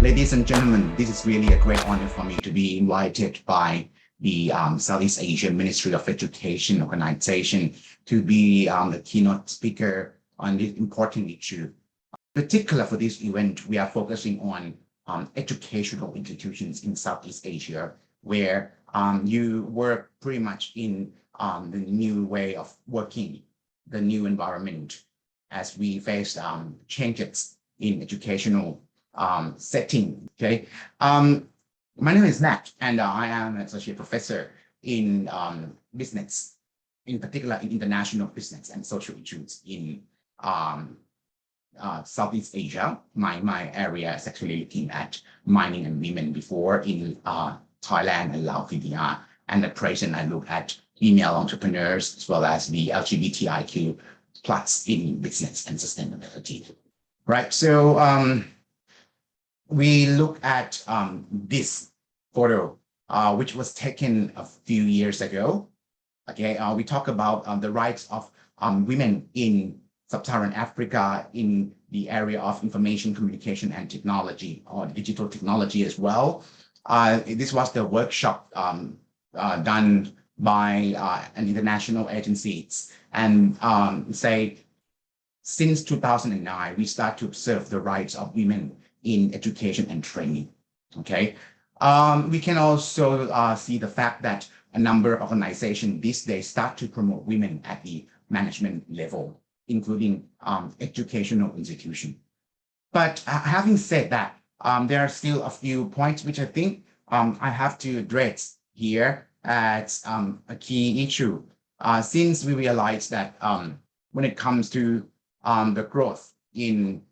Ladies and gentlemen, this is really a great honor for me to be invited by the Southeast Asia Ministry of Education organization to be the keynote speaker on this important issue. In particular for this event, we are focusing on educational institutions in Southeast Asia, where you work pretty much in the new way of working, the new environment, as we face changes in educational setting. Okay, my name is Nat, and I am an associate professor in business, in particular in international business and social issues in Southeast Asia. My area is actually looking at mining and women before in Thailand and Laos, Vietnam, and at present I look at female entrepreneurs as well as the LGBTIQ plus in business and sustainability. Right. So we look at this photo, which was taken a few years ago. Okay, we talk about the rights of women in Sub-Saharan Africa in the area of information communication and technology, or digital technology as well. This was the workshop done by an international agencies, and say since 2009 we start to observe the rights of women in education and training. Okay, we can also see the fact that a number of organizations these days start to promote women at the management level, including educational institutions. But having said that, there are still a few points which I think I have to address here as a key issue, since we realize that when it comes to the growth in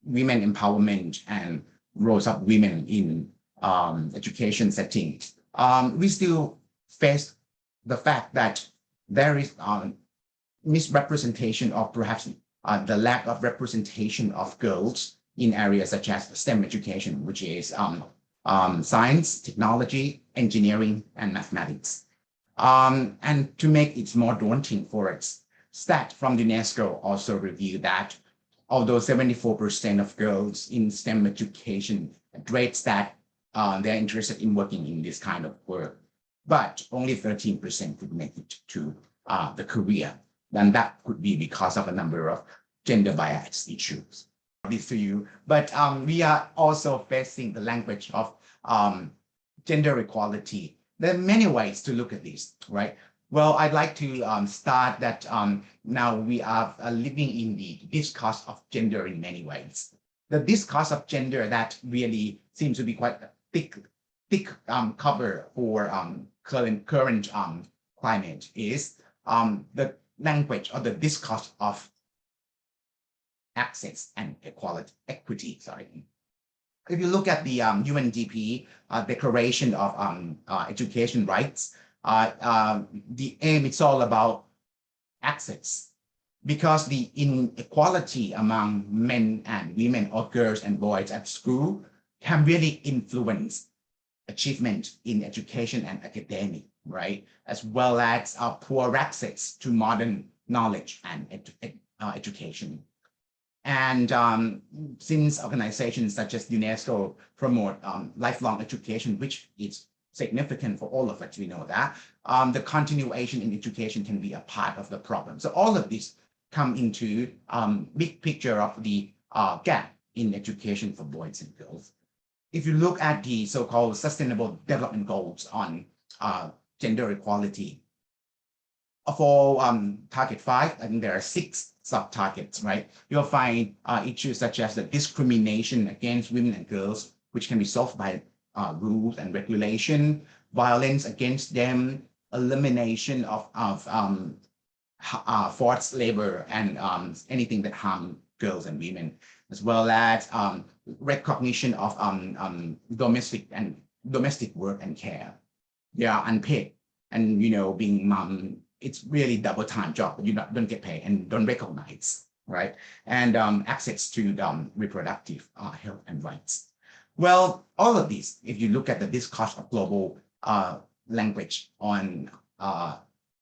women empowerment and roles of women in education settings, we still face the fact that there is misrepresentation, or perhaps the lack of representation of girls in areas such as STEM education, which is science, technology, engineering, and mathematics. And to make it more daunting for us, stats from UNESCO also review that although 74% of girls in STEM education rates that they're interested in working in this kind of work, but only 13% could make it to the career. Then that could be because of a number of gender bias issues. This to you, but we are also facing the language of gender equality. There are many ways to look at this, right? Well, I'd like to start that now we are living in the discourse of gender in many ways. The discourse of gender that really seems to be quite a thick cover for current climate is the language or the discourse of access and equity. Sorry. If you look at the UNDP Declaration of Education Rights, the aim is all about access, because the inequality among men and women or girls and boys at school can really influence achievement in education and academic, right? As well as poor access to modern knowledge and education. And since organizations such as UNESCO promote lifelong education, which is significant for all of us, we know that the continuation in education can be a part of the problem. So all of this come into big picture of the gap in education for boys and girls. If you look at the so-called Sustainable Development Goals on gender equality, for target 5, I think there are 6 sub-targets, right? You'll find issues such as the discrimination against women and girls, which can be solved by rules and regulation, violence against them, elimination of forced labor and anything that harm girls and women, as well as recognition of domestic work and care. They are unpaid, and being mom, it's really double time job, but you don't get paid and don't recognize, right? And access to reproductive health and rights. Well, all of these, if you look at the discourse of global language on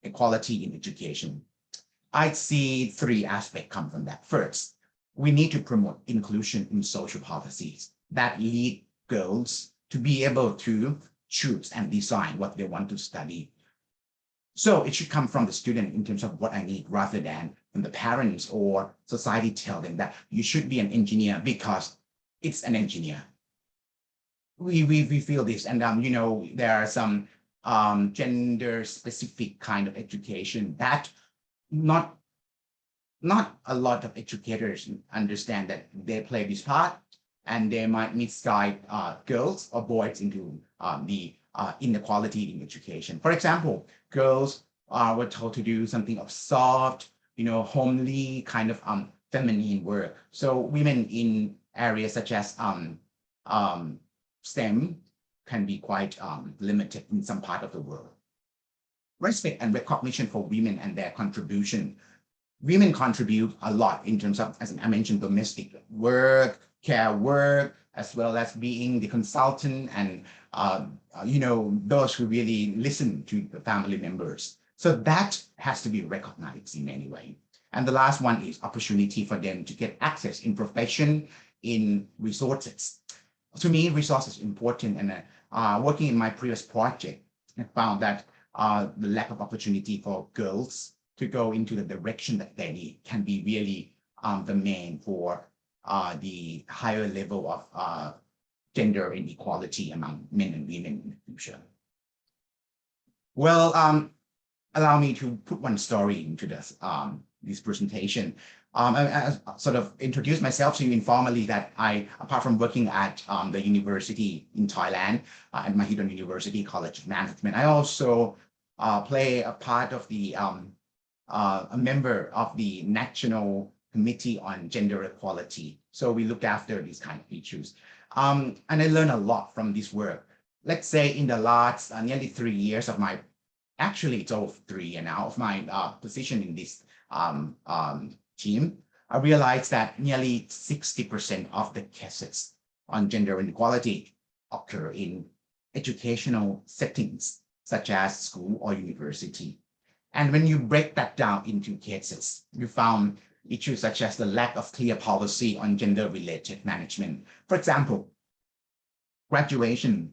equality in education, I see 3 aspects come from that. First, we need to promote inclusion in social policies. that lead girls to be able to choose and design what they want to study. So it should come from the student in terms of what I need rather than from the parents or society tell them that you should be an engineer because it's an engineer. We feel this, and there are some gender specific kind of education that not a lot of educators understand that they play this part, and they might misguide girls or boys into the inequality in education. For example, girls were told to do something of soft, homely kind of feminine work. So women in areas such as STEM can be quite limited in some part of the world. Respect and recognition for women and their contribution. Women contribute a lot in terms of, as I mentioned, domestic work, care work, as well as being the consultant and, those who really listen to the family members. So that has to be recognized in any way. And the last one is opportunity for them to get access in profession, in resources. To me, resources is important. And working in my previous project, I found that the lack of opportunity for girls to go into the direction that they need can be really the main for the higher level of gender inequality among men and women in the future. Well, allow me to put one story into this presentation. I sort of introduce myself to you informally that apart from working at the university in Thailand, at Mahidol University College of Management, I also play a part of the a member of the National Committee on Gender Equality. So we look after these kind of issues. And I learned a lot from this work. Let's say in the last nearly 3 years of my, actually it's over 3 years now, of my position in this team, I realized that nearly 60% of the cases on gender inequality occur in educational settings, such as school or university. And when you break that down into cases, you found issues such as the lack of clear policy on gender-related management. For example, graduation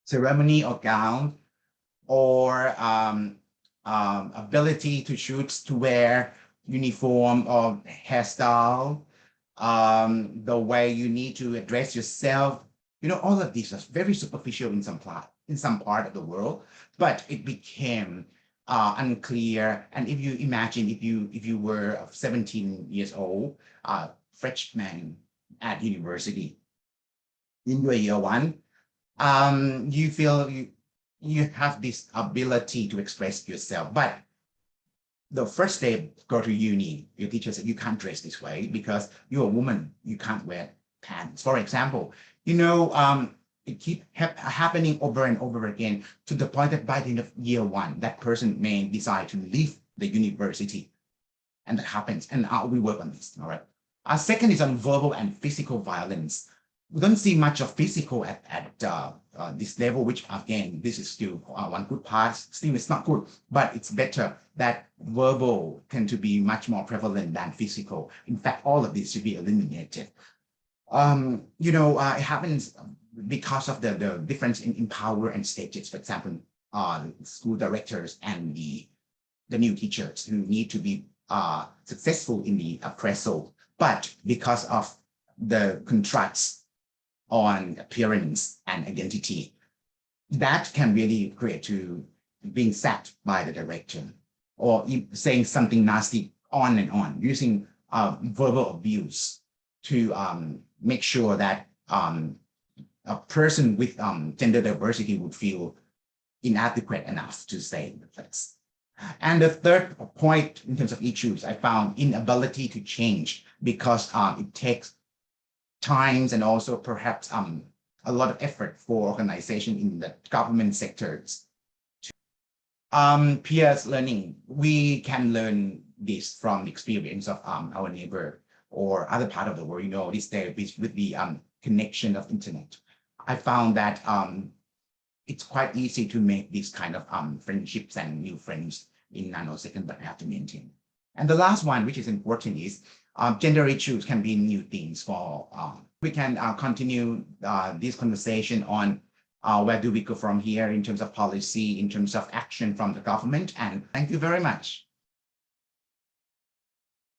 ceremony or gown, or ability to choose to wear uniform or hairstyle, the way you need to address yourself. All of these are very superficial in some part of the world, but it became unclear. And if you imagine, if you were 17 years old, freshman at university, in your year one, you feel you have this ability to express yourself, but the first day go to uni, your teacher said you can't dress this way because you're a woman, you can't wear pants, for example. It keeps happening over and over again, to the point that by the end of year one, that person may decide to leave the university. And that happens, and we work on this, all right? Second is on verbal and physical violence. We don't see much of physical at this level, which again, this is still one good part. Still, it's not good, but it's better that verbal tend to be much more prevalent than physical. In fact, all of this should be eliminated. It happens because of the difference in power and stages. For example, school directors and the new teachers who need to be successful in the appraisal, but because of the contrasts on appearance and identity, that can really create to being sacked by the director, or saying something nasty on and on, using verbal abuse to make sure that a person with gender diversity would feel inadequate enough to stay in the place. And the third point in terms of issues, I found inability to change, because it takes times and also perhaps a lot of effort for organization in the government sectors. Peers learning, we can learn this from the experience of our neighbor or other part of the world. These days with the connection of internet, I found that it's quite easy to make these kind of friendships and new friends in nanosecond, but I have to maintain. And the last one, which is important, is gender issues can be new things for. We can continue this conversation on where do we go from here in terms of policy, in terms of action from the government. And thank you very much.